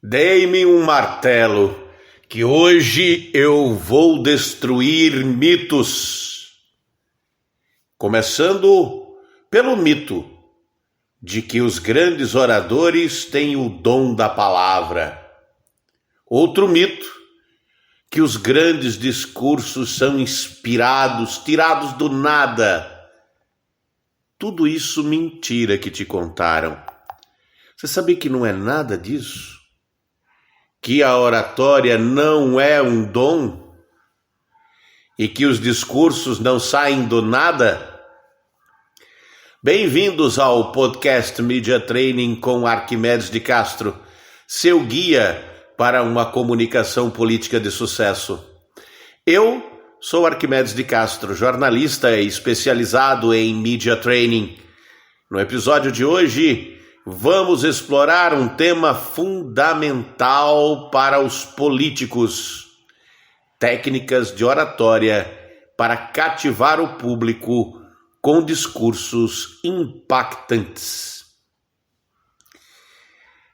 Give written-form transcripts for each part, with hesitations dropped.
Dei-me um martelo, que hoje eu vou destruir mitos. Começando pelo mito de que os grandes oradores têm o dom da palavra. Outro mito, que os grandes discursos são inspirados, tirados do nada. Tudo isso mentira que te contaram. Você sabia que não é nada disso? Que a oratória não é um dom? E que os discursos não saem do nada? Bem-vindos ao podcast Media Training com Arquimedes de Castro, seu guia para uma comunicação política de sucesso. Eu sou Arquimedes de Castro, jornalista especializado em Media Training. No episódio de hoje, vamos explorar um tema fundamental para os políticos: técnicas de oratória para cativar o público com discursos impactantes.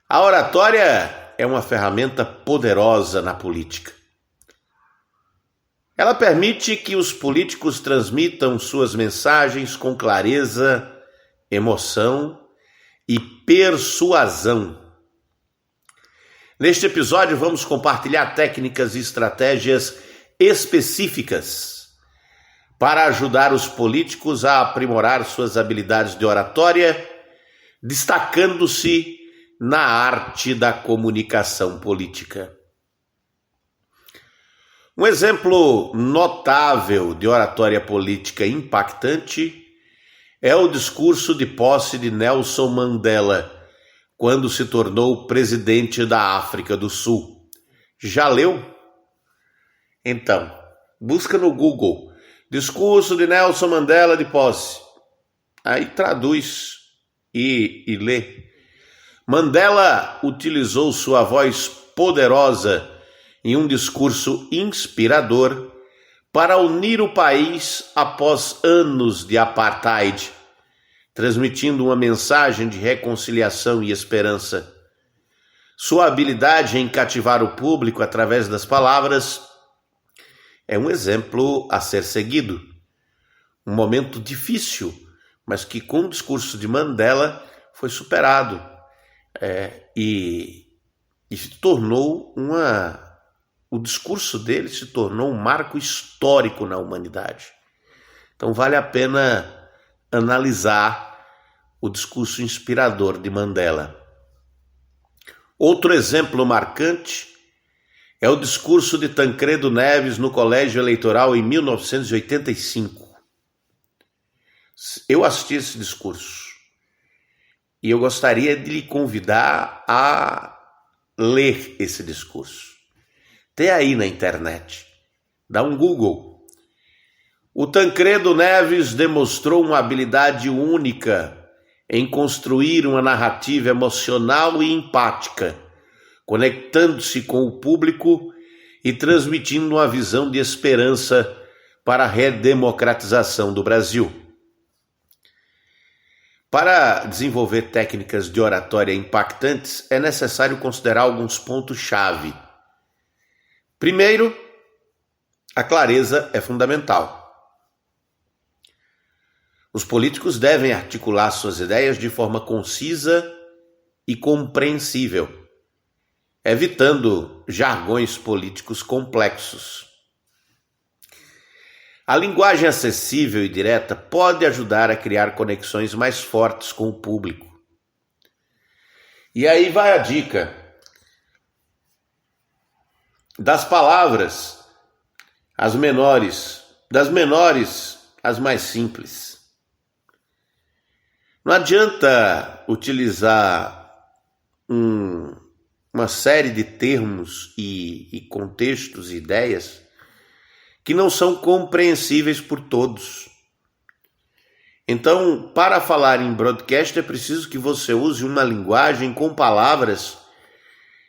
A oratória é uma ferramenta poderosa na política. Ela permite que os políticos transmitam suas mensagens com clareza, emoção e persuasão. Neste episódio vamos compartilhar técnicas e estratégias específicas para ajudar os políticos a aprimorar suas habilidades de oratória, destacando-se na arte da comunicação política. Um exemplo notável de oratória política impactante é o discurso de posse de Nelson Mandela, quando se tornou presidente da África do Sul. Já leu? Então, busca no Google, discurso de Nelson Mandela de posse. Aí traduz e lê. Mandela utilizou sua voz poderosa em um discurso inspirador para unir o país após anos de apartheid, transmitindo uma mensagem de reconciliação e esperança. Sua habilidade em cativar o público através das palavras é um exemplo a ser seguido. Um momento difícil, mas que com o discurso de Mandela foi superado e se tornou o discurso dele se tornou um marco histórico na humanidade. Então vale a pena analisar o discurso inspirador de Mandela. Outro exemplo marcante é o discurso de Tancredo Neves no Colégio Eleitoral em 1985. Eu assisti esse discurso e eu gostaria de lhe convidar a ler esse discurso. Tem aí na internet. Dá um Google. O Tancredo Neves demonstrou uma habilidade única em construir uma narrativa emocional e empática, conectando-se com o público e transmitindo uma visão de esperança para a redemocratização do Brasil. Para desenvolver técnicas de oratória impactantes, é necessário considerar alguns pontos-chave. Primeiro, a clareza é fundamental. Os políticos devem articular suas ideias de forma concisa e compreensível, evitando jargões políticos complexos. A linguagem acessível e direta pode ajudar a criar conexões mais fortes com o público. E aí vai a dica. Das palavras, as menores, das menores, as mais simples. Não adianta utilizar uma série de termos e contextos e ideias que não são compreensíveis por todos. Então, para falar em broadcast, é preciso que você use uma linguagem com palavras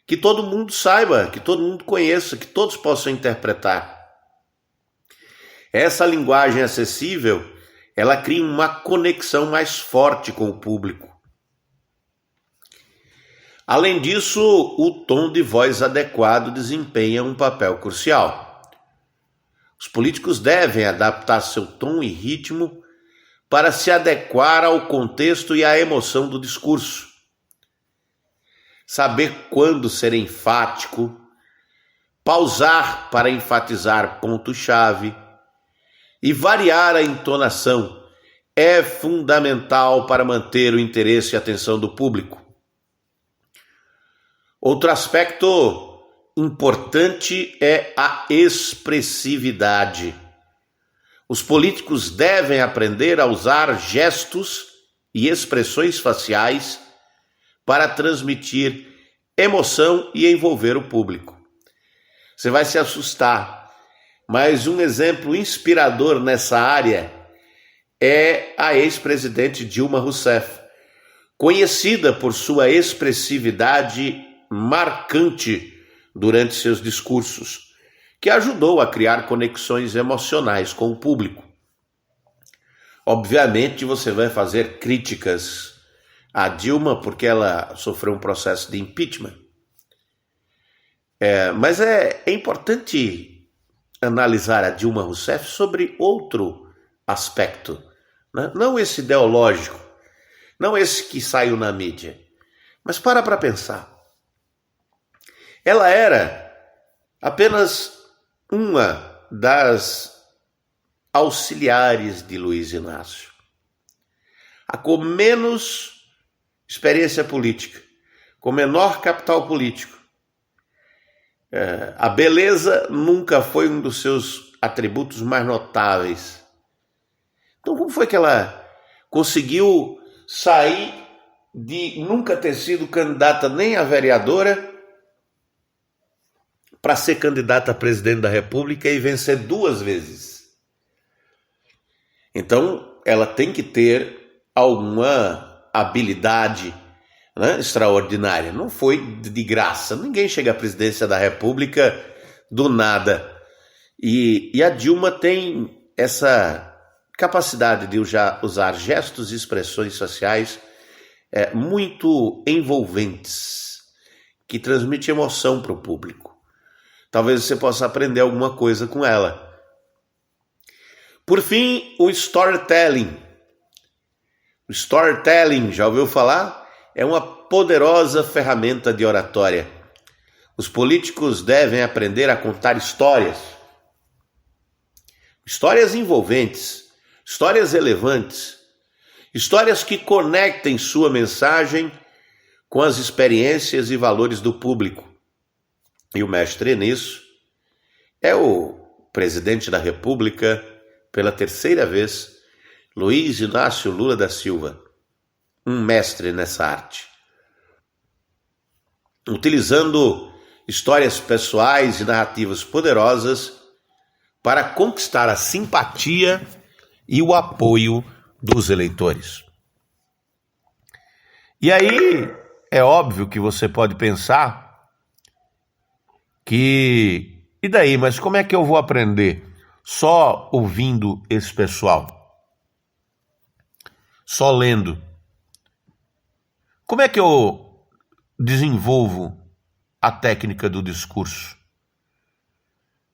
que todo mundo saiba, que todo mundo conheça, que todos possam interpretar. Essa linguagem acessível, ela cria uma conexão mais forte com o público. Além disso, o tom de voz adequado desempenha um papel crucial. Os políticos devem adaptar seu tom e ritmo para se adequar ao contexto e à emoção do discurso. Saber quando ser enfático, pausar para enfatizar ponto-chave e variar a entonação é fundamental para manter o interesse e atenção do público. Outro aspecto importante é a expressividade. Os políticos devem aprender a usar gestos e expressões faciais para transmitir emoção e envolver o público. Você vai se assustar, mas um exemplo inspirador nessa área é a ex-presidente Dilma Rousseff, conhecida por sua expressividade marcante durante seus discursos, que ajudou a criar conexões emocionais com o público. Obviamente você vai fazer críticas a Dilma porque ela sofreu um processo de impeachment. Mas é importante analisar a Dilma Rousseff sobre outro aspecto, né? Não esse ideológico, não esse que saiu na mídia, mas para pensar. Ela era apenas uma das auxiliares de Luiz Inácio, a com menos experiência política, com menor capital político. A beleza nunca foi um dos seus atributos mais notáveis. Então, como foi que ela conseguiu sair de nunca ter sido candidata nem a vereadora para ser candidata a presidente da República e vencer 2 vezes? Então, ela tem que ter alguma habilidade, né, extraordinária. Não foi de graça. Ninguém chega à presidência da República do nada. E a Dilma tem essa capacidade de usar gestos e expressões faciais muito envolventes, que transmite emoção para o público. Talvez você possa aprender alguma coisa com ela. Por fim, o storytelling. O storytelling, já ouviu falar? É uma poderosa ferramenta de oratória. Os políticos devem aprender a contar histórias. Histórias envolventes, histórias relevantes, histórias que conectem sua mensagem com as experiências e valores do público. E o mestre nisso é o presidente da República, pela 3ª vez, Luiz Inácio Lula da Silva, um mestre nessa arte. Utilizando histórias pessoais e narrativas poderosas para conquistar a simpatia e o apoio dos eleitores. E aí, é óbvio que você pode pensar que, e daí, mas como é que eu vou aprender? Só ouvindo esse pessoal? Só lendo? Como é que eu desenvolvo a técnica do discurso?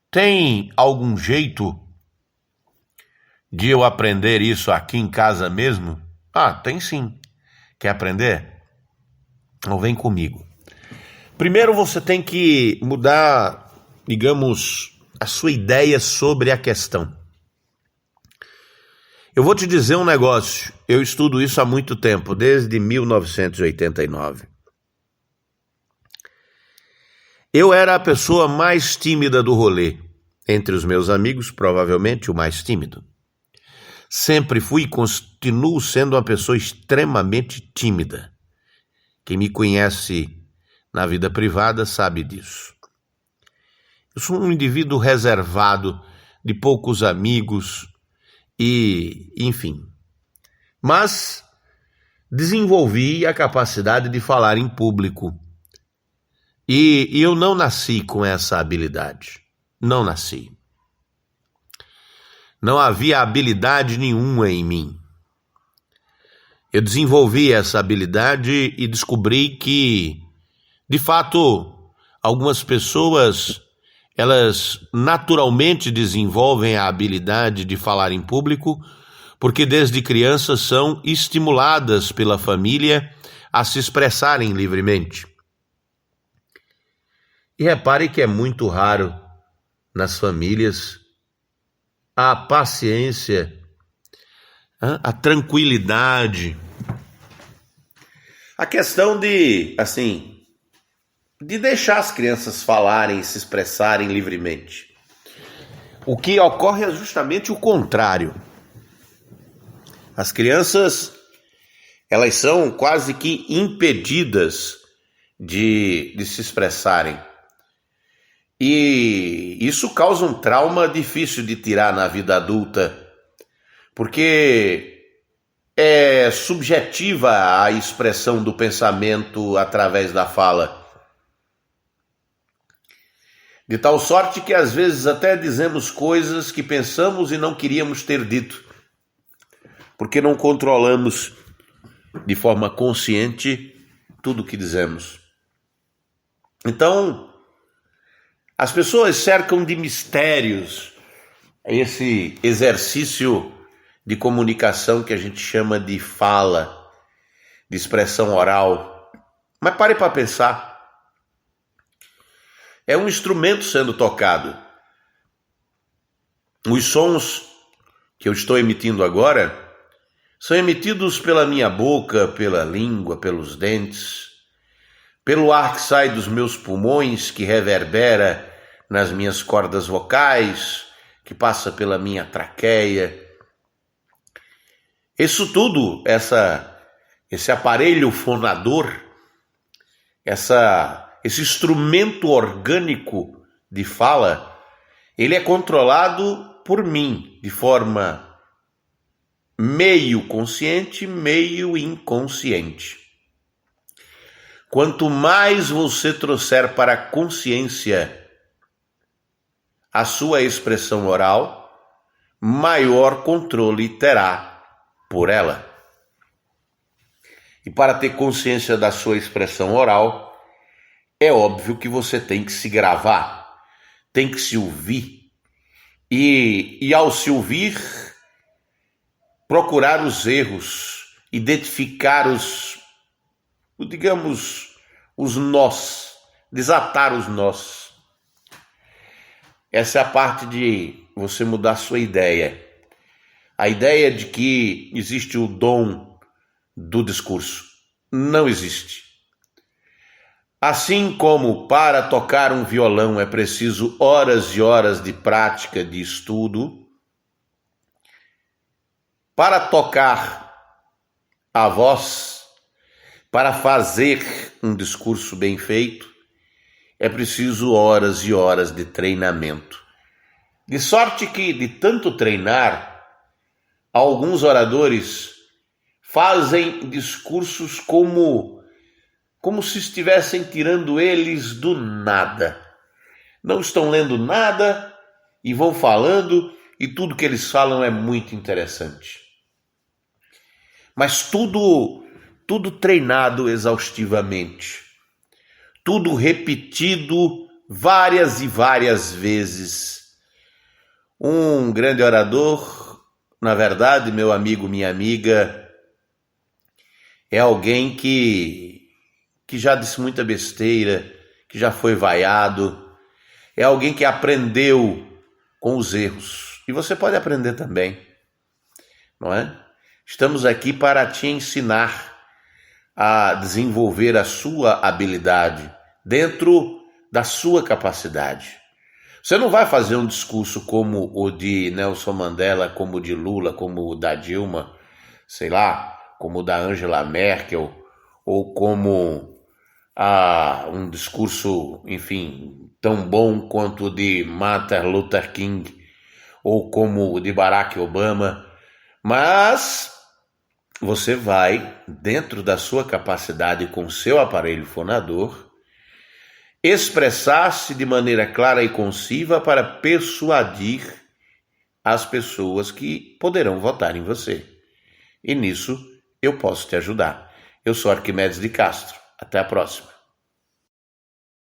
Tem algum jeito de eu aprender isso aqui em casa mesmo? Tem sim. Quer aprender? Então vem comigo. Primeiro você tem que mudar, digamos, a sua ideia sobre a questão. Eu vou te dizer um negócio, eu estudo isso há muito tempo, desde 1989. Eu era a pessoa mais tímida do rolê. Entre os meus amigos, provavelmente o mais tímido. Sempre fui e continuo sendo uma pessoa extremamente tímida. Quem me conhece na vida privada sabe disso. Eu sou um indivíduo reservado, de poucos amigos e, enfim. Mas desenvolvi a capacidade de falar em público. E eu não nasci com essa habilidade. Não nasci. Não havia habilidade nenhuma em mim. Eu desenvolvi essa habilidade e descobri que De fato, algumas pessoas, elas naturalmente desenvolvem a habilidade de falar em público, porque desde crianças são estimuladas pela família a se expressarem livremente. E repare que é muito raro nas famílias a paciência, a tranquilidade, a questão de deixar as crianças falarem e se expressarem livremente. O que ocorre é justamente o contrário. As crianças, elas são quase que impedidas de se expressarem. E isso causa um trauma difícil de tirar na vida adulta, porque é subjetiva a expressão do pensamento através da fala. De tal sorte que às vezes até dizemos coisas que pensamos e não queríamos ter dito, porque não controlamos de forma consciente tudo o que dizemos. Então, as pessoas cercam de mistérios esse exercício de comunicação que a gente chama de fala, de expressão oral. Mas pare para pensar. É um instrumento sendo tocado. Os sons que eu estou emitindo agora são emitidos pela minha boca, pela língua, pelos dentes, pelo ar que sai dos meus pulmões, que reverbera nas minhas cordas vocais, que passa pela minha traqueia. Isso tudo, esse aparelho fonador, esse instrumento orgânico de fala, ele é controlado por mim de forma meio consciente, meio inconsciente. Quanto mais você trouxer para a consciência a sua expressão oral, maior controle terá por ela. E para ter consciência da sua expressão oral, é óbvio que você tem que se gravar, tem que se ouvir. E ao se ouvir, procurar os erros, identificar os nós, desatar os nós. Essa é a parte de você mudar sua ideia. A ideia de que existe o dom do discurso. Não existe. Assim como para tocar um violão é preciso horas e horas de prática, de estudo, para tocar a voz, para fazer um discurso bem feito, é preciso horas e horas de treinamento. De sorte que, de tanto treinar, alguns oradores fazem discursos como se estivessem tirando eles do nada. Não estão lendo nada e vão falando, e tudo que eles falam é muito interessante. Mas tudo treinado exaustivamente. Tudo repetido várias e várias vezes. Um grande orador, na verdade, meu amigo, minha amiga, é alguém que já disse muita besteira, que já foi vaiado, é alguém que aprendeu com os erros. E você pode aprender também, não é? Estamos aqui para te ensinar a desenvolver a sua habilidade dentro da sua capacidade. Você não vai fazer um discurso como o de Nelson Mandela, como o de Lula, como o da Dilma, sei lá, como o da Angela Merkel, ou como um discurso, enfim, tão bom quanto o de Martin Luther King, ou como o de Barack Obama, mas você vai, dentro da sua capacidade com o seu aparelho fonador, expressar-se de maneira clara e concisa para persuadir as pessoas que poderão votar em você. E nisso eu posso te ajudar. Eu sou Arquimedes de Castro. Até a próxima.